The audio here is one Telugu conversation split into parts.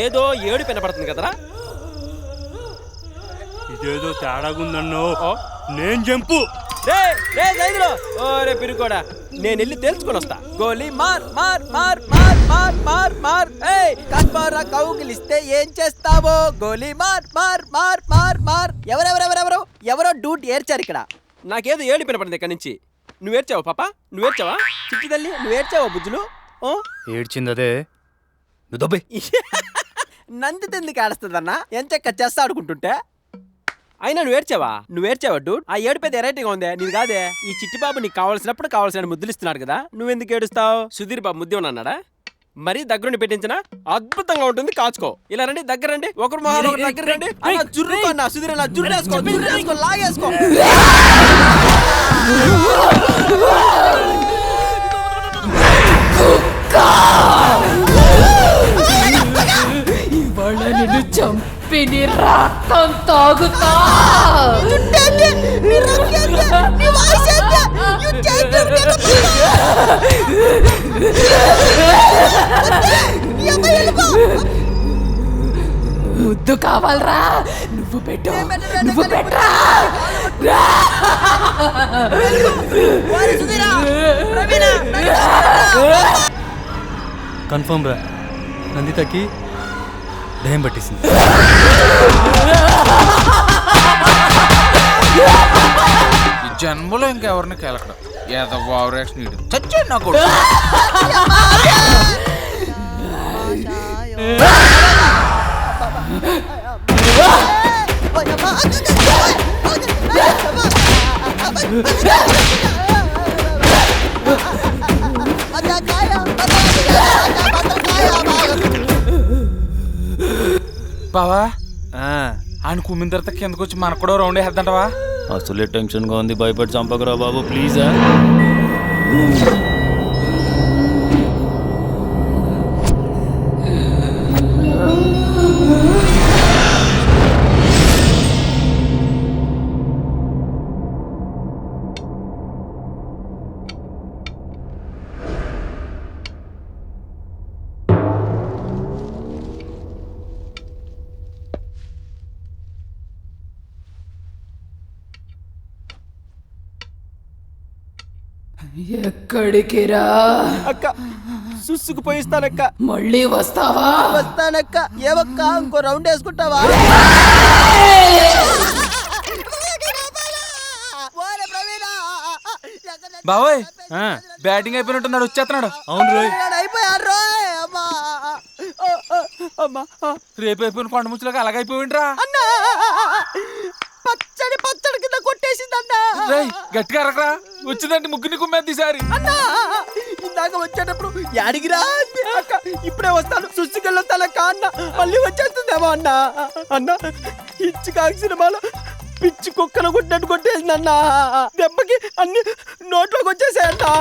ఏదో ఏడు వినపడుతుంది కదరా. ఇదేదో తేడాగుందన్నో. నేను జంపు. ఓరే పిరుకోడా, నేను వెళ్ళి తెలుసుకొని వస్తా. గోలీ మార్ మార్ మార్ మార్ మార్ మార్ మార్. కస్పారా కౌగిలిస్తే ఏం చేస్తావో? గోలీ మార్ మార్ మార్ మార్ మార్. ఎవరెవరెవరెవరో ఎవరో డూట్ ఏడ్చారు ఇక్కడ. నాకేదో ఏడు వినపడింది ఇక్కడ నుంచి. నువ్వేడ్చావా పాప? నువ్వేడ్చావా? చిట్టి తల్లి నువ్వేడ్చావా బుజ్జులు? ఏడ్చిందదే నువ్వు. నంది ఎందుకు ఆడుస్తుందన్నా? ఎంచక్క చెస్ ఆడుకుంటుంటే. అయినా నువ్వేడ్చావా డూడ్? ఆ ఏడుపేది ఎరైటీగా ఉందే, నీది కాదే. ఈ చిట్టి బాబు నీకు కావాల్సినప్పుడు కావాల్సిన ముద్దులు ఇస్తున్నాడు కదా, నువ్వెందుకు ఏడుస్తావు? సుధీర్ బాబు ముద్దు అన్నాడా? మరీ దగ్గరుండి పెట్టించిన అద్భుతంగా ఉంటుంది, కాచుకో. ఇలా రండి, దగ్గర రండి, ఒకరు దగ్గర రండి. జుర్రుకో అన్న సుధీర్, జుర్రేసుకో లాగేసుకో. ఇవాళ నిన్ను చంపి నీ రక్తం తాగుతా. ముద్దు కావాలరా? నువ్వు పెట్టు, నువ్వు పెట్టరా. కన్ఫర్మ్ రా, నందితకి దయ్యం పట్టేసింది. ఈ జన్మలో ఇంకెవరిని కేలకడం ఏదో ఓవరాక్షన్ చచ్చాడు నాకు. బావా ఆయన కుమ్మిన తర్వాత కిందకు వచ్చి మనకు కూడా రౌండ్ వేద్దంటవా? అసలే టెన్షన్గా ఉంది, భయపడి చంపకరా బాబు ప్లీజా. ఎక్కడికి రా? అక్క సుస్సుకు పోయిస్తానక్క. మళ్ళీ వస్తావా? వస్తానక్క. ఏవక్క ఇంకో రౌండ్ వేసుకుంటావా? బావోయ్ బ్యాటింగ్ అయిపోయినట్టున్నాడు, వచ్చేస్తున్నాడు. అవును రోయ్, అయిపోయారు రోయ్. రేపు అయిపోయిన కొండ ముచ్చులోకి అలాగైపోయిండ్రా. అన్నా పచ్చడి పచ్చడి కింద కొట్టేసిందన్నా. గట్టిగా అరకరా, వచ్చిందంటే ముగ్గురిని కుమ్మేది ఈసారి. అన్నా ఇందాక వచ్చేటప్పుడు యాడిగిరా అక్క, ఇప్పుడే వస్తాను సుస్సుకెళ్ళొస్తానక్క అన్న. మళ్ళీ వచ్చేస్తుందేమో అన్నా. అన్న ఇచ్చి కాకి సినిమాలో పిచ్చి కుక్కను కొట్టినట్టు కొట్టేసిందన్నా. దెబ్బకి అన్ని నోట్లోకి వచ్చేసాయన్నా.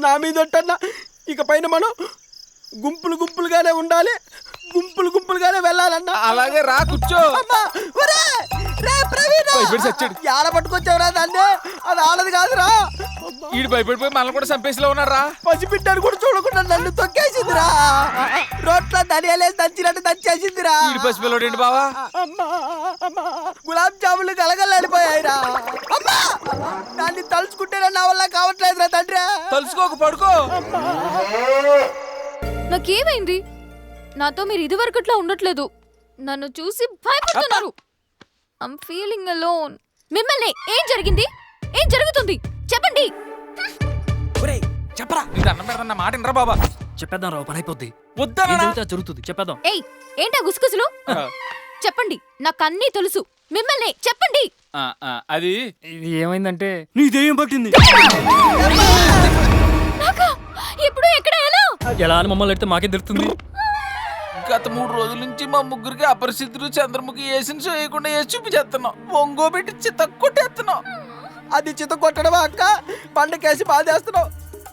నా మీద ఒట్టన్నా, ఇక పైన మనం గుంపులు గుంపులుగానే ఉండాలి, గుంపులు గుంపులుగానే వెళ్ళాలన్నా. అలాగే రా, కూర్చో. ఆడ పట్టుకొచ్చావురా దాన్ని? అది ఆడది కాదురా. ఈడు భయపడిపోయి మనల్ని కూడా చంపేసిలో ఉన్నారా? పసిబిడ్డను కూడా చూడకుండా నన్ను తొక్కేసిందిరా. రోట్లో ధనియాలేసి దంచినట్టు దంచేసిందిరా. ఈడు పసిపిల్లడు ఏంటి బావా? గులాబ్ జాములు గలగలడిపోయాయిరా. అమ్మా దాన్ని తలుచుకుంటేనే నా వల్ల కావట్లేదురా తండ్రి. తలుసుకోక పడుకో. నాకేమైంది? నాతో మీరు ఇదివరకట్లా ఉండట్లేదు. నన్ను చూసి భయపడుతున్నారు. I'm feeling alone. మిమ్మల్ని ఏం జరిగింది? ఏం జరుగుతుంది చెప్పండి. చెప్పరా, నీకు అన్నం పెడతా మాట వినరా బాబా. చెప్పేద్దాం రావు, పని అయిపోద్ది. వద్దా జరుగుతుంది, చెప్పేద్దాం. ఏయ్ ఏంటా గుసగుసలు? చెప్పండి, నాకు అన్నీ తెలుసు. మిమ్మల్ని చెప్పండి. అది ఏమైందంటే నీ దెయ్యం పట్టింది. నాకా? ఎప్పుడు ఎక్కడ ఎలా? ఎలా అని మమ్మల్ని అడిగితే మాకేం తెలుస్తుంది? గత 3 రోజుల నుంచి మా ముగ్గురికి అపరిస్థితులు చంద్రముఖి వేసిన చేయకుండా వేసి చూపించేస్తున్నాం. ఒంగో పెట్టి చిత్త కొట్టేస్తున్నాం. అది చిత్త కొట్టడమా అక్క? పండకేసి బాధేస్తున్నావు.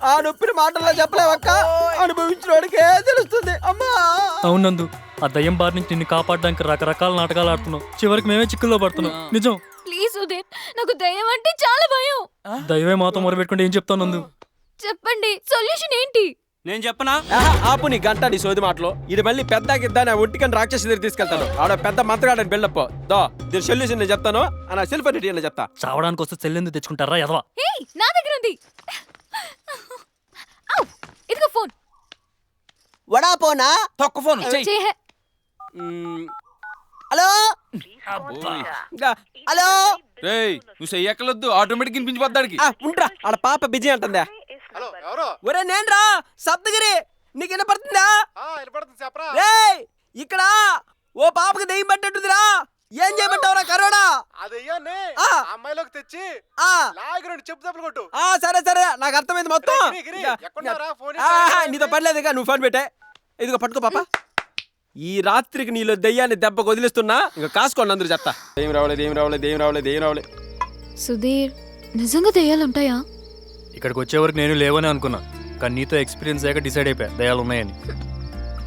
ఆ నొప్పిని మాటల్లో చెప్పలేవక్క. అనుభవించిన వాడికే తెలుస్తుంది. అమ్మా అవునందు, ఆ దయ్యం బారి నుంచి నిన్ను కాపాడడానికి రకరకాల నాటకాలు ఆడుతున్నావు. చివరికి మేమే చిక్కుల్లో పడుతున్నాం. నిజం. ప్లీజ్ ఉదయ్, నాకు దయ్యం అంటే చాలా భయం. దయ్యమే మాతో మొరబెట్టుకుంటే ఏం చెప్తావు నందు? చెప్పండి, సొల్యూషన్ ఏంటి? నేను చెప్పనా? ఆపు నీ గంట నీ సోది మాటలో. ఇది మళ్ళీ పెద్ద గిద్ద నా ఒంటికని రాక్షసి దగ్గర తీసుకెళ్తాను. ఆడ పెద్ద మంత్రగాడని బిల్డప్ దో దీని సొల్యూషన్ నేను చెప్తాను. నా సెల్ఫ్ రెడీ అని చెప్తా. చావడానికి వస్తే చెల్లెందుకు తెచ్చుకుంటారా ఎదవా? హే నా దగ్గర ఉంది. ఔ, ఇదిగో ఫోన్. వడాపోనా తొక్క ఫోన్ చెయ్యి. చేహే. హలో హలో రేయ్ నువ్వు చెయ్యక్కలొద్దు, ఆటోమేటిక్ వినిపించిపోద్దాడికి. ఉంటా ఆడ పాప బిజీ అంటుందా. ఒరే నేను రా సప్తగిరి, నీకు వినపడుతుందా? రేయ్ ఇక్కడ ఓ పాపకి దెయ్యం పట్టేట్టుదిరా. ఏం చేయమంటావురా కరోనా? అమ్మాయిలోకి తెచ్చి చెప్పు తప్పులు కొట్టు. సరే సరే నాకు అర్థమైంది మొత్తం. నీతో పర్లేదు ఇక నువ్వు ఫోన్ పెట్టే. ఇదిగో పట్టుకో పాప. ఈ రాత్రికి నీలో దెయ్యాన్ని దెబ్బకు వదిలిస్తున్నా. ఇంకా కాసుకోండి అందరూ చెప్తా. దేం రావలే దేం రావలే దేం రావలే దేం రావలే. సుధీర్ నిజంగా దయ్యాలు ఉంటాయా? ఇక్కడికి వచ్చే వరకు నేను లేవని అనుకున్నా, కానీ నీతో ఎక్స్పీరియన్స్ అయ్యాక డిసైడ్ అయిపోయా దయాలు ఉన్నాయని.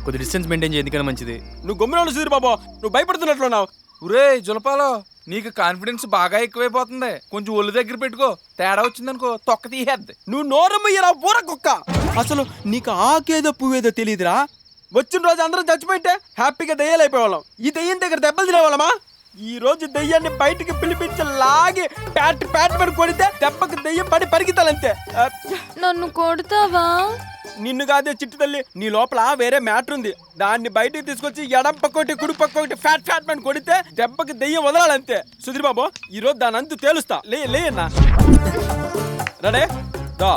కొద్ది డిస్టెన్స్ మెయింటైన్ చేయ, ఎందుకని మంచిది. నువ్వు గమ్మున సుధీర్ బాబు, నువ్వు భయపడుతున్నట్లున్నావు. ఒరే జులపాలో, నీకు కాన్ఫిడెన్స్ బాగా ఎక్కువైపోతుంది. కొంచెం ఒళ్ళు దగ్గర పెట్టుకో, తేడా వచ్చిందనుకో తొక్క తీసేద్ది. నువ్వు నోరమ్మయ్యరా బూర కుక్క. అసలు నీకు ఆకేదో పువ్వేదో తెలియదురా. వచ్చిన రోజు అందరం చచ్చిపోయింటే హ్యాపీగా దెయ్యాలు అయిపోయేవాళ్ళం. ఈ దెయ్యం దగ్గర దెబ్బలు తినేవాళ్ళమా? ఈ రోజు దెయ్యాన్ని బయటికి పిలిపించి లాగి ప్యాట్ ప్యాట్ పడి కొడితే దెబ్బకి దెయ్యం పడి పరిగెత్తాలంతే. నన్ను కొడతావా? నిన్ను కాదే చిట్టు తల్లి, నీ లోపల వేరే మ్యాటర్ ఉంది. దాన్ని బయటికి తీసుకొచ్చి ఎడం పక్కోటి కుడి పక్కోటి ఫ్యాట్ ఫ్యాట్ పని కొడితే దెబ్బకి దెయ్యం వదలాలంతే. సుధీర్ బాబు ఈ రోజు దాని అంతు తేలుస్తా. లేనా రెడీ దా.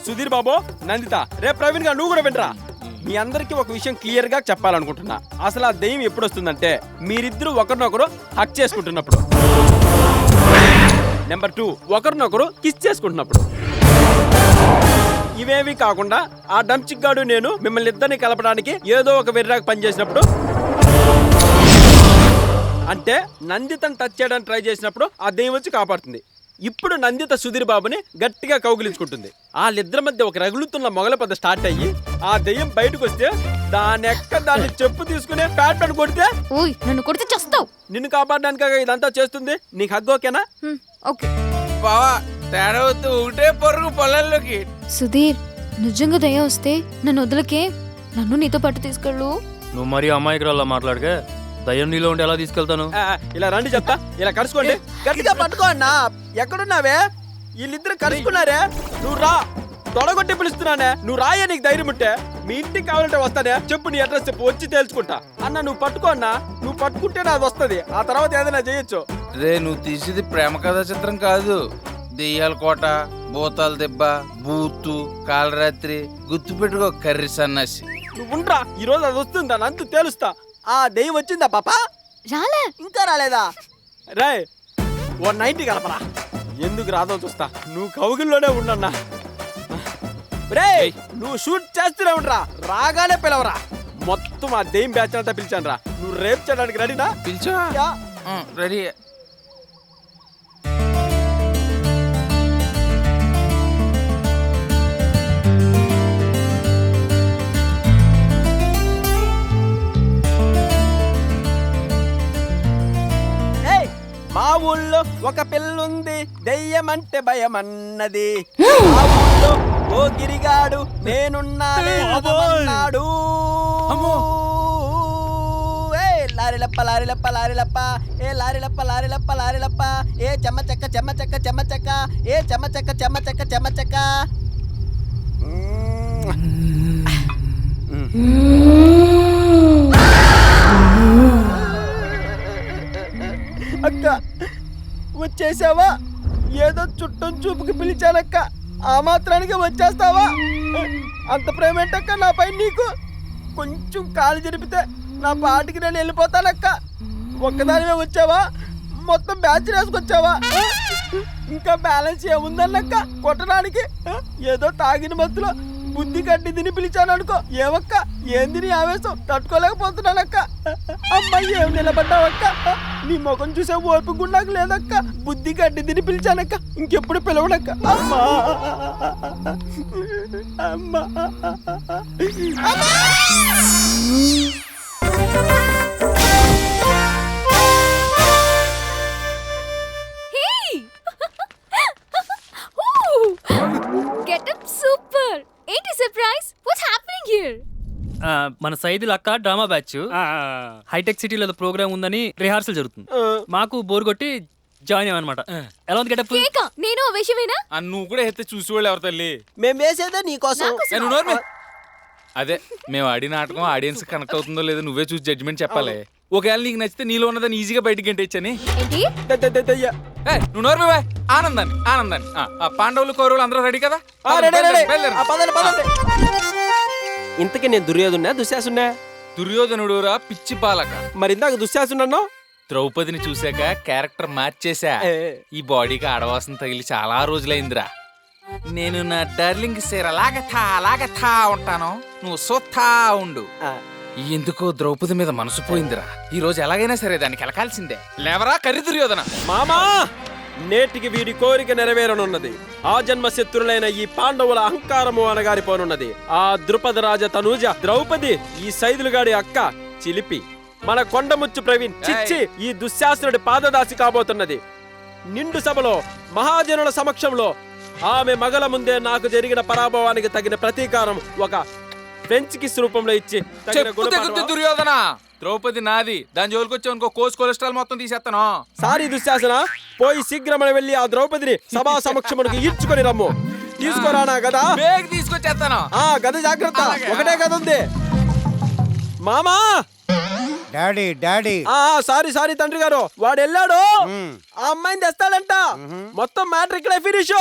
సుధీర్ బాబు, నందిత, రే ప్రవీణ్ గా నువ్వు కూడా వినరా. మీ అందరికీ ఒక విషయం క్లియర్ గా చెప్పాలనుకుంటున్నా. అసలు ఆ దెయ్యం ఎప్పుడు వస్తుందంటే మీరిద్దరూ ఒకరినొకరు హక్ చేసుకుంటున్నప్పుడు. నెంబర్ 2 ఒకరినొకరు కిస్ చేసుకుంటున్నప్పుడు. ఇవేవి కాకుండా ఆ డంచిక్ గాడు నేను మిమ్మల్ని ఇద్దరిని కలపడానికి ఏదో ఒక వెర్రాకు పనిచేసినప్పుడు, అంటే నందితను టచ్ చేయడానికి ట్రై చేసినప్పుడు ఆ దెయ్యం వచ్చి కాపాడుతుంది. ఇప్పుడు నందిత సుధీర్ బాబుని గట్టిగా కౌగిలించుకుంటుంది. వాళ్ళిద్దరి మధ్య ఒక రగులుతున్న మొగల పెద్ద స్టార్ట్ అయ్యి ఆ దెయ్యం బయటకు వస్తే దాన్ని చెప్పు తీసుకుని ప్యాట్ పడి కొడితే ఓయ్ నన్ను కొడితే చస్తావు. నిన్ను కాపాడడానికి ఇదంతా చేస్తుంది. నీకు హగ్ ఓకేనా? ఓకే బావా తేడా వద్దు, ఒకటే పరుగు పొలాల్లోకి. సుధీర్ నిజంగా దయ్యం వస్తే నన్ను వదలకే, నన్ను నీతో పాటు తీసుకెళ్ళు. నువ్వు మరీ అమాయకురాల్లా మాట్లాడకే. దయ్యం నీలో ఉండి ఎలా తీసుకెళ్తాను? ఇలా రండి చెప్తా. ఇలా కలుసుకోండి, గట్టిగా పట్టుకో అన్నా. ఎక్కడున్నావే? వీళ్ళిద్దరు కలుసుకున్నారే. నువ్వు రా, తొడగొట్టి పిలుస్తున్నానే. నువ్వు రాయే, నీకు ధైర్యం ఉంటే. మీ ఇంటికి కావాలంటే వస్తానే. చెప్పు నీ అడ్రస్ చెప్పు, వచ్చి తేల్చుకుంటా. అన్న నువ్వు పట్టుకో అన్నా. నువ్వు పట్టుకుంటే అది వస్తుంది. ఆ తర్వాత ఏదైనా చేయొచ్చు. రే నువ్వు తీసేది ప్రేమ కథా చిత్రం కాదు. దెయ్యాల కోట, భూతాల దెబ్బ, బూతు, కాలరాత్రి, గుర్తు పెట్టుకో కర్రీ సన్నాసి. నువ్వు ఉండరా, ఈ రోజు అది వస్తుంది. దాని అంతు తేలుస్తా. ఆ దెయ్యం వచ్చిందా పాప? రాలే ఇంకా రాలేదా? రే 190 కలపరా. ఎందుకు రాదో చూస్తా. నువ్వు కౌగిల్లోనే ఉండన్నా. రే నువ్వు షూట్ చేస్తూనే ఉండరా, రాగానే పిలవరా. మొత్తం ఆ దెయ్యం బ్యాచ్ అంతా పిలిచాను రా. నువ్వు రేపు చేయడానికి రెడీనా? పిలిచా రెడీ. మా ఊళ్ళో ఒక పిల్లుంది, దెయ్యమంటే భయమన్నది. మా ఊళ్ళో ఓ గిరిగాడు నేనున్నానే అన్నాడు. లారిలప్ప లారిలప్ప లారిలప్ప, ఏ లారిలప్ప లారిలప్ప లారిలప్ప, ఏ చెమ్మ చెక్క చెమ్మ చెక్క చెమ్మ చెక్క, ఏ చెమ్మ చెక్క చెమ్మ చెక్క చెమ్మ చెక్క. అక్క వచ్చేసావా? ఏదో చుట్టం చూపుకి పిలిచానక్క, ఆ మాత్రానికి వచ్చేస్తావా? అంత ప్రేమ ఏంటక్క నాపై నీకు? కొంచెం కాలు జరిపితే నా పాటికి నేను వెళ్ళిపోతానక్క. ఒక్కదానివే వచ్చావా? మొత్తం బ్యాచ్ వేసుకొచ్చావా? ఇంకా బ్యాలెన్స్ ఏముందన్నక్క కొట్టడానికి? ఏదో తాగిన మత్తులో బుద్ధి కట్టి తిని పిలిచాను అనుకో. ఏమక్క ఏంది నీ ఆవేశం? తట్టుకోలేకపోతున్నానక్క. అమ్మాయి ఏం నిలబడ్డావక్క? నీ ముఖం చూసే ఓపిక నాకు లేదక్క. బుద్ధి కట్టి తిని పిలిచానక్క, ఇంకెప్పుడు పిలవనక్క. అమ్మా అమ్మా Get up super. Ain't a surprise? What's happening? మన సైదుల అక్క డ్రామా బ్యాచ్ హైటెక్ సిటీలో ప్రోగ్రామ్ ఉందని రిహార్సల్ జరుగుతుంది. మాకు బోర్ కొట్టి జాయిన్ అయ్యామన్నమాట. ఎలా ఉంది గెటప్? కేక నేను ఆ విషయమేనా? నువ్వు కూడా ఎత్తే చూసేవాళ్ళు ఎవరు తల్లి? మేము వేసేదే నీకోసం. అదే మేము ఆడిన నాటకం ఆడియన్స్ కనెక్ట్ అవుతుందో లేదో నువ్వే చూసి జడ్జిమెంట్ చెప్పాలి. ఒకవేళ నీకు నచ్చితే నీలో ఉన్నదాన్ని ఈజీగా బయటికి గంటేచ్చని. ఏంటి? నువ్వు నోరు బాయ్. ఆనందాన్ని పాండవులు కౌరవులు అందరూ రెడీ కదా? ఇంతకీ నేను దుర్యోధున్నా దుశ్శాసున్నా? దుర్యోధనుడురా పిచ్చి బాలక. మరి ఇందాక దుశ్శాసున్నాను. ద్రౌపదిని చూశాక క్యారెక్టర్ మార్చేసా. ఈ బాడీకి ఆడవాసన తగిలి చాలా రోజులైందిరా. నేను నా డార్లింగ్ సేర లాగతా ఉంటాను, నువ్వు సోత్తా ఉండు. ఎందుకో ద్రౌపది మీద మనసు పోయిందిరా. ఈ రోజు ఎలాగైనా సరే దానికి ఎలకాల్సిందే. లేవరా కర్రి దుర్యోధన. మామా, నేటికి వీడి కోరిక నెరవేరనున్నది. ఆ జన్మ శత్రులైన ఈ పాండవుల అహంకారము అనగారిపోనున్నది. ఆ ద్రుపద రాజ తనూజ ద్రౌపది, ఈ సైదులుగాడి అక్క చిలిపి, మన కొండముచ్చు ప్రవీణ్ చిచ్చి ఈ దుశ్శాసనుడి పాదదాసి కాబోతున్నది. నిండు సభలో మహాజనుల సమక్షంలో ఆమె మగల ముందే నాకు జరిగిన పరాభవానికి తగిన ప్రతీకారం ఒక ఫ్రెంచ్ కిస్ రూపంలో ఇచ్చి దుర్యోధన. ద్రౌపది నాది, దాని జోలికి వచ్చావు అనుకో కొలెస్ట్రాల్ మొత్తం తీసేస్తాను. సారీ దుశ్శాసన, పోయి శీఘ్రమని వెళ్ళి ఆ ద్రౌపదిని సభా సమక్షమునికి ఈడ్చుకొని రమ్ము. తీసుకురానా గదా? తీసుకొచ్చేస్తాను. గద జాగ్రత్త, ఒకటే గద ఉంది. మామా డాడీ సారీ తండ్రి గారు, వాడు వెళ్ళాడు. ఆ అమ్మాయిని తెస్తాడంట. మొత్తం మ్యాటర్ ఇక్కడే ఫినిష్.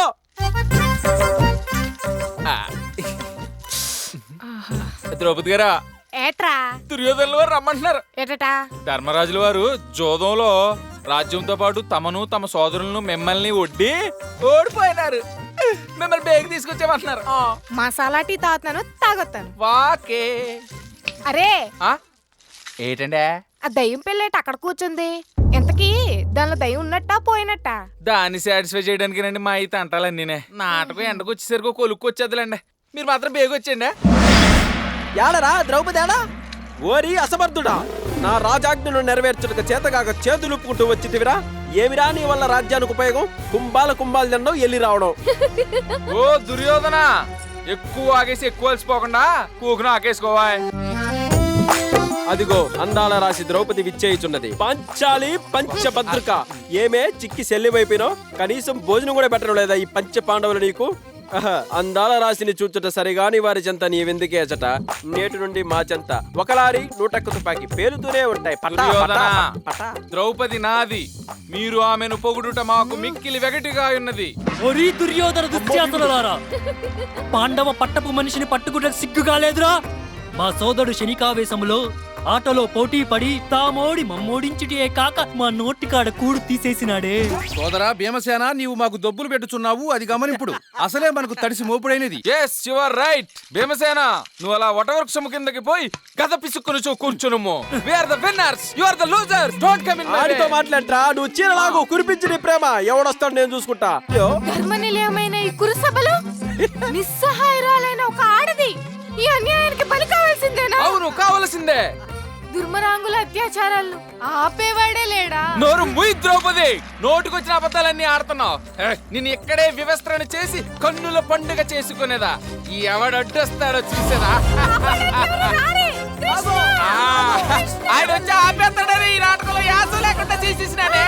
ద్రౌపది గారా, ఏట్రా దుర్యోధనుల వారు రమ్మంటున్నారు. ఏటా? ధర్మరాజుల వారు జోదంలో రాజ్యంతో పాటు తమను తమ సోదరులను మిమ్మల్ని ఒడ్డి ఓడిపోయినారు. మిమ్మల్ని బేగి తీసుకొచ్చామంటున్నారు. మసాలా టీ తాగుతాను, తాగొత్తాను. వాకే అరే ఏటండే ఆ దయ్యం పిల్లేట అక్కడ కూర్చుంది. ఎంతకీ దానిలో దయ్యం ఉన్నట్టా పోయినట్టా? దాన్ని సాటిస్ఫై చేయడానికి రండి మా అయితే అంటాలండి. నాటకం ఎండకు వచ్చేసరికి కొలుక్కు వచ్చేద్దులేండి. మీరు మాత్రం బేగి వచ్చేయండి. ఏడరా ద్రౌపది ఏడా? ఓరి అసమర్థుడా, నా రాజాజ్ఞను నెరవేర్చుటకు చేతగాక చేతులుపుకుంటూ వచ్చితివిరా. ఏమిరా నీ వల్ల రాజ్యానికి ఉపయోగం? కుంభాలు తినడం, ఎల్లి రావడం. ఓ దుర్యోధన, ఎక్కువ ఆగేసి ఎక్కువ అలసిపోకుండా కూకును ఆకేసుకోవా. అదిగో అందాల రాశి ద్రౌపది విచ్చేయుచున్నది. పంచాలి పంచభద్రిక. ఏమే చిక్కి సెల్లివైపోయినో, కనీసం భోజనం కూడా పెట్టడం లేదా ఈ పంచ పాండవులు నీకు? అందాల రాశిని చూచుట సరిగాని వారి చెంత నీవెందుకేచట. నేటి నుండి మా చెంత ఒకలారి 100 తుపాకి పేలుతూనే ఉంటాయి. ద్రౌపది నాది, మీరు ఆమెను పొగుడుట మాకు మిక్కిలి వెగటిగా ఉన్నది. ఒరి దుర్యోధన దుశ్శాసనులారా, పాండవ పట్టపు మనిషిని పట్టుకుంటే సిగ్గుగా లేదురా? మా సోదరుడు శనికావేశంలో ఆటలో పోటీ పడి తామోడి మమ్మోడించుటే కాక మా నోటికాడ కూడు తీసేసినాడే. సోదరా భీమసేన, నీవు మాకు దొబ్బులు పెట్టుచున్నావు, అది గమనింపుడు. అసలే మనకు తడిసి మోపుడైనది. yes you are right Bhimasena. నువ్వు అలా వటవృక్షము కిందకి పోయి గద పిసుక్కుని కూర్చునుము. we are the winners, you are the losers, don't come in my way. ఆడితో మాట్లాడరా, నువ్వు చీరలాగు కురిపించి నీ ప్రేమ. ఎవడొస్తాడు నేను చూసుకుంటా. ధర్మ నిలయమైన ఈ కురుసభలో నిస్సహాయరాలైన ఒక ఆడది ఈ అన్యాయానికి బలి కావాల్సిందేనా? అవును, కావలసిందే. దుర్మరాంగుల అత్యాచారాలను ఆపేవాడే లేడా? నోరు ముయ్ ద్రౌపది, నోటికొచ్చిన అబద్ధాలన్నీ ఆడుతున్నావు. నిన్ను ఇక్కడే వివస్త్రణ చేసి కన్నుల పండుగ చేసుకునేదా. ఎవడొడ్డొస్తాడో చూసేదా. ఆయన వచ్చి ఆపేస్తాడని ఈ నాటకంలో యాస లేకుండా చేసేసినానే.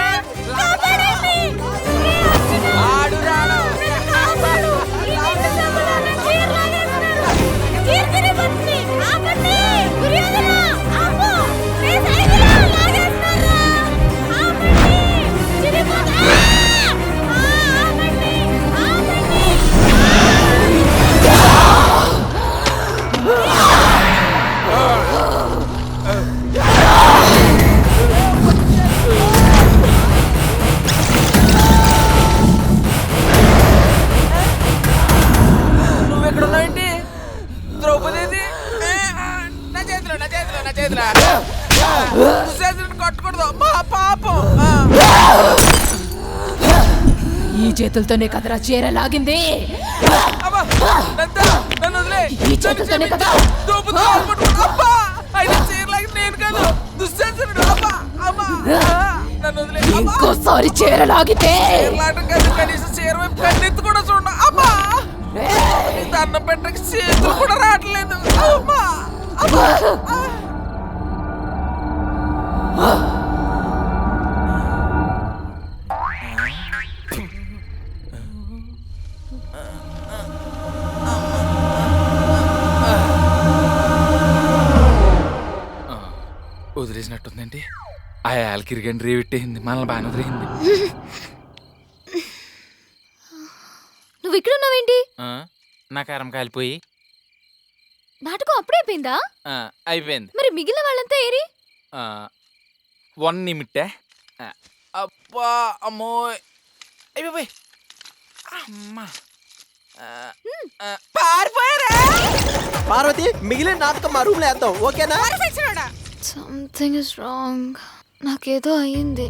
ఆడు రాడు. నువ్వెక్కడున్నావేంటి? ద్రౌపది కొట్టకూడదు, మా పాపం. ఈ చేతులతోనే కదరా చీర లాగింది. ఈ చేతులతోనే కదా ఇంకోసారి చీర లాగితే కనీసం చీర వైపు కన్నెత్తి కూడా చూడ. అమ్మా దండం పెట్టక చేతులు కూడా రావట్లేదు. అమ్మా వదిలేసినట్టుందండి. ఆ యాలకిరిగండి రేవిట్టేసింది, మనల్ని బాగానే వదిలేసింది. నువ్వు ఇక్కడ ఉన్నావేంటి? నా కారం కాలిపోయి నాటకం అప్పుడైపోయిందా? అయిపోయింది. మరి మిగిలిన వాళ్ళంతా ఏరి? 1 నిమిట్. అబ్బా అమ్మో అయిపోయి అమ్మా పారిపోయారా? పార్వతి, మిగిలిన నాటకం మా రూమ్ లో వేద్దాం, ఓకేనా? Something is wrong. నాకేదో అయ్యింది.